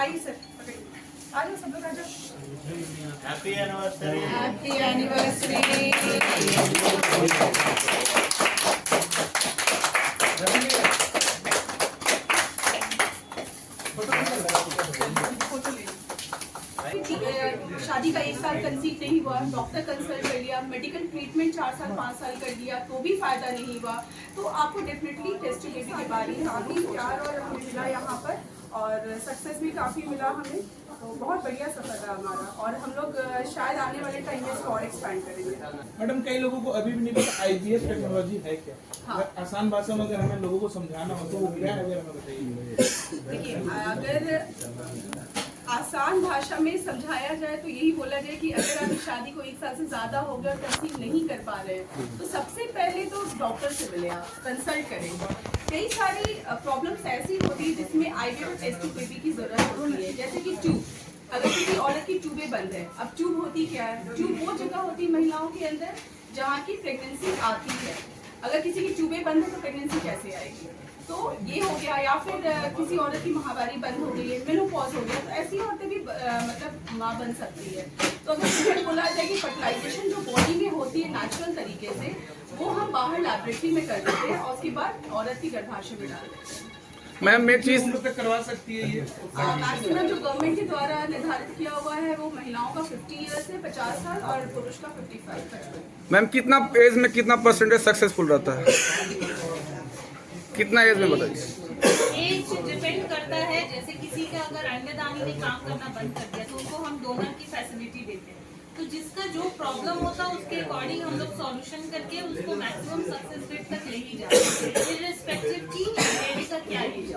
आइए सर, आ जाओ सब लोग आ जाओ। Happy anniversary. Happy anniversary. शादी का 1 साल कंसीव नहीं हुआ, डॉक्टर कंसल्ट कर लिया, मेडिकल ट्रीटमेंट 4 साल 5 साल कर लिया तो भी फायदा नहीं हुआ, तो आपको डेफिनेटली टेस्ट बेबी के बारे में काफ़ी प्यार और हमें मिला यहाँ पर, और सक्सेस भी काफ़ी मिला हमें, तो बहुत बढ़िया सफर रहा हमारा, और हम लोग शायद आने वाले टाइम में इसको और एक्सपैंड करेंगे। मैडम, कई लोगों को अभी भी नहीं पता IVF टेक्नोलॉजी है क्या? हाँ। आसान भाषा में अगर हमें लोगों को समझाना हो तो वो क्या है, अगर हमें बताइए। देखिए, अगर आसान भाषा में समझाया जाए तो यही बोला जाए कि अगर आपकी शादी को 1 साल से ज्यादा हो गया और कंसीव नहीं कर पा रहे हैं, तो सबसे पहले तो डॉक्टर से मिले, आप कंसल्ट करें। कई सारी प्रॉब्लम्स ऐसी होती है जिसमें IVF टेस्ट बेबी की जरूरत होती है, जैसे कि ट्यूब। अगर किसी औरत की ट्यूबें बंद है, अब ट्यूब होती क्या है? ट्यूब वो जगह होती है महिलाओं के अंदर जहाँ की प्रेगनेंसी आती है। अगर किसी की ट्यूबें बंद है तो प्रेगनेंसी कैसे आएगी? तो ये हो गया, या फिर किसी औरत की महावारी बंद हो गई है, मेनोपॉज हो गया, तो ऐसी औरतें भी मतलब माँ बन सकती है। तो अगर मुझे बोला जाए कि फर्टिलाइजेशन जो बॉडी में होती है नेचुरल तरीके से, वो हम बाहर लैबोरेटरी में कर देते हैं और उसके बाद औरत की गर्भाशय में डाल देते हैं। मैम, एक चीज तक करवा सकती है ये? मैक्सिमम जो गवर्नमेंट के द्वारा निर्धारित किया हुआ है वो महिलाओं का 50 ईयर्स से 50 साल और पुरुष का 55। मैम, कितना एज में कितना परसेंटेज सक्सेसफुल रहता है? कितना एज में बताइए। एज डिपेंड करता है, जैसे किसी का अगर अंडदानी ने काम करना बंद कर दिया तो उनको हम डोनर की फैसिलिटी देते हैं, तो जिसका जो प्रॉब्लम होता है उसके अकॉर्डिंग हम लोग सॉल्यूशन करके उसको मैक्सिमम सक्सेस रेट तक ले ही जाते हैं, इर्रेस्पेक्टिव की लेडी का क्या एज।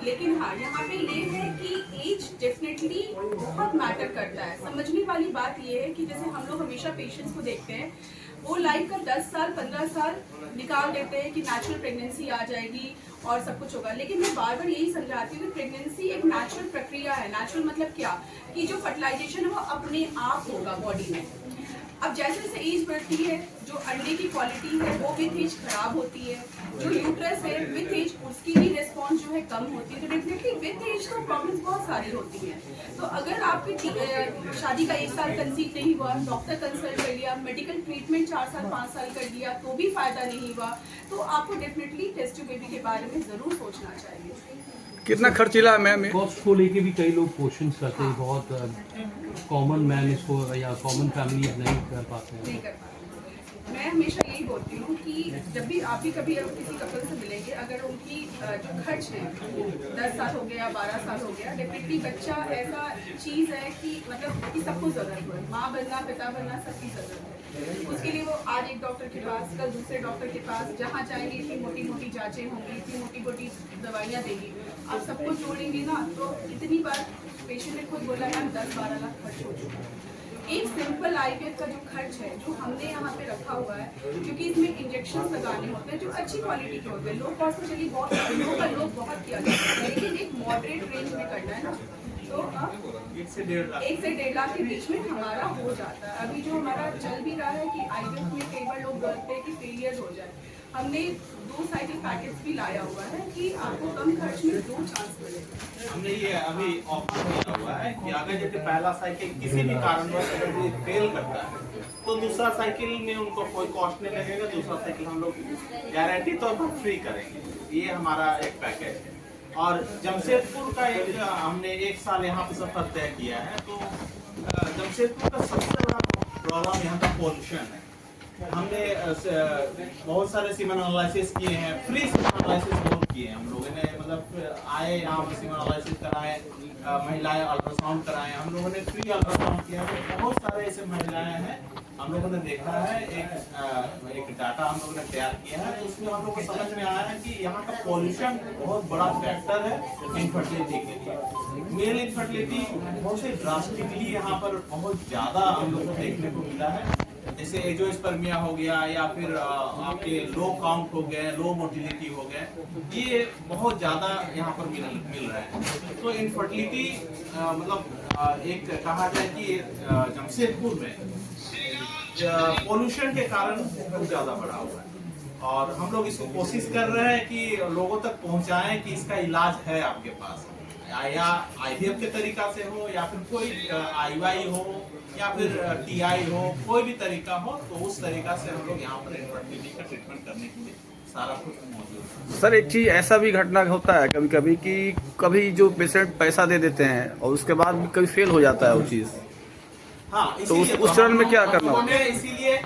लेकिन हाँ, यहाँ पे ये है कि एज डेफिनेटली बहुत मैटर करता है। समझने वाली बात ये है कि जैसे हम लोग हमेशा पेशेंट्स को देखते हैं, वो लाइफ का 10 साल 15 साल निकाल देते हैं कि नेचुरल प्रेगनेंसी आ जाएगी और सब कुछ होगा, लेकिन मैं बार बार यही समझाती हूँ कि प्रेगनेंसी एक नेचुरल प्रक्रिया है। नेचुरल मतलब क्या, कि जो फर्टिलाइजेशन है वो अपने आप होगा बॉडी में। अब जैसे जैसे एज बढ़ती है, जो अंडे की क्वालिटी है वो विथ एज खराब होती है, जो यूट्रस है विथ एज उसकी भी रिस्पॉन्स जो है कम होती है, तो डेफिनेटली विथ एज तो प्रॉब्लम्स बहुत सारी होती हैं। तो अगर आपकी शादी का 1 साल कंसीव नहीं हुआ, डॉक्टर कंसल्ट कर लिया, मेडिकल ट्रीटमेंट 4 साल 5 साल कर लिया तो भी फायदा नहीं हुआ, तो आपको डेफिनेटली टेस्ट बेबी के बारे में जरूर सोचना चाहिए। कितना खर्चीला है मैम? कॉस्ट को लेके भी कई लोग क्वेश्चन करते हैं, बहुत कॉमन मैन इसको या कॉमन फैमिली नहीं कर पाते हैं। नहीं कर पाते। मैं हमेशा यही बोलती हूँ कि जब भी आप भी कभी किसी कपल से मिलेंगे, अगर उनकी जो खर्च है 10 साल हो गया 12 साल हो गया, डेफिनेटली बच्चा ऐसा चीज़ है कि मतलब कि सबको ज़रूरत है, माँ बनना पिता बनना सबकी ज़रूरत है। उसके लिए वो आज एक डॉक्टर के पास, कल दूसरे डॉक्टर के पास, जहाँ जाएंगे इतनी मोटी मोटी जांचें होंगी, इतनी मोटी मोटी दवाइयाँ देंगी, आप सबको जोड़ेंगे ना तो इतनी बार पेशेंट ने खुद बोला मैम 10-12 लाख खर्च हो चुका है। एक सिंपल IVF का जो खर्च है जो हमने यहाँ पे रखा हुआ है, क्योंकि इसमें इंजेक्शन लगाने होते हैं जो अच्छी क्वालिटी के होते हैं, लो कॉस्ट में चलिए बहुत बहुत किया जाता है, लेकिन एक मॉडरेट रेंज में करना है ना, तो 1 से 1.5 लाख के बीच में हमारा हो जाता है। अभी जो हमारा चल भी रहा है कि IVF में कई बार लोग डरते हैं कि फेलियर हो जाए, हमने 2 साइकिल पैकेज भी लाया हुआ है कि आपको कम खर्च में 2 चांस मिले। हमने ये अभी ऑफर किया हुआ है कि अगर जैसे पहला साइकिल किसी भी कारणवश अगर कोई फेल करता है तो दूसरा साइकिल में उनको कोई कॉस्ट नहीं लगेगा, दूसरा साइकिल हम लोग गारंटी तौर पर फ्री करेंगे। ये हमारा एक पैकेज है। और जमशेदपुर का एक हमने 1 साल यहाँ पर सफर तय किया है, तो जमशेदपुर का सबसे बड़ा प्रॉब्लम यहाँ का पोल्यूशन है। हमने बहुत सारे सीमन एनालिसिस किए हैं, फ्री सीमन एनालिसिस बहुत किए हैं हम लोगों ने, मतलब आए यहाँ पर सीमन एनालिसिस कराए, महिलाएं अल्ट्रासाउंड कराए, हम लोगों ने फ्री अल्ट्रासाउंड किया है। बहुत सारे ऐसे महिलाएं हैं हम लोगों ने देखा है, एक डाटा हम लोगों ने तैयार किया है, उसमें हम लोग को समझ में आया है कि यहाँ का पॉल्यूशन बहुत बड़ा फैक्टर है इनफर्टिलिटी के लिए। मेल इनफर्टिलिटी बहुत से ड्रास्टिकली यहाँ पर बहुत ज्यादा हम लोग को देखने को मिला है, जैसे एंजियोस्पर्मिया हो गया या फिर आपके लो काउंट हो गए, लो मोटिलिटी हो गए, ये बहुत ज्यादा यहाँ पर मिल रहा है। तो इनफर्टिलिटी मतलब एक कहा जाए कि जमशेदपुर में पोल्यूशन के कारण बहुत ज्यादा बढ़ा हुआ है, और हम लोग इसको कोशिश कर रहे हैं कि लोगों तक पहुंचाएं कि इसका इलाज है आपके पास। या IVF के तरीका से हो या फिर कोई IUI हो या फिर TI हो, कोई भी तरीका हो तो उस तरीका से हम लोग यहाँ पर इनफर्टिलिटी का ट्रीटमेंट करने के लिए सारा कुछ मौजूद है। सर एक चीज़ ऐसा भी घटना होता है कभी कभी कि कभी जो पेशेंट पैसा दे देते हैं और उसके बाद भी कभी फेल हो जाता है वो चीज़। हाँ, तो उस चरण में क्या करना होता है? इसीलिए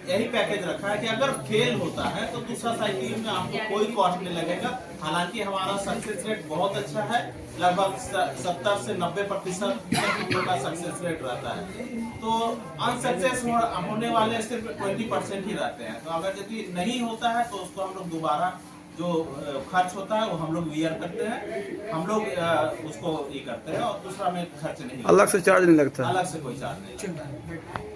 यही पैकेज रखा है कि अगर फेल होता है तो दूसरा साइकिल में आपको कोई कॉस्ट नहीं लगेगा। हालांकि हमारा सक्सेस रेट बहुत अच्छा है, लगभग 70 से 90% हम लोग का सक्सेस रेट रहता है। तो अनसक्सेस होने वाले सिर्फ 20% ही रहते हैं। तो अगर यदि नहीं होता है तो उसको हम लोग दोबारा जो खर्च होता है वो हम लोग वियर करते हैं, हम लोग उसको ये करते हैं और दूसरा में खर्च नहीं, अलग से चार्ज नहीं लगता? अलग से कोई चार्ज नहीं लगता।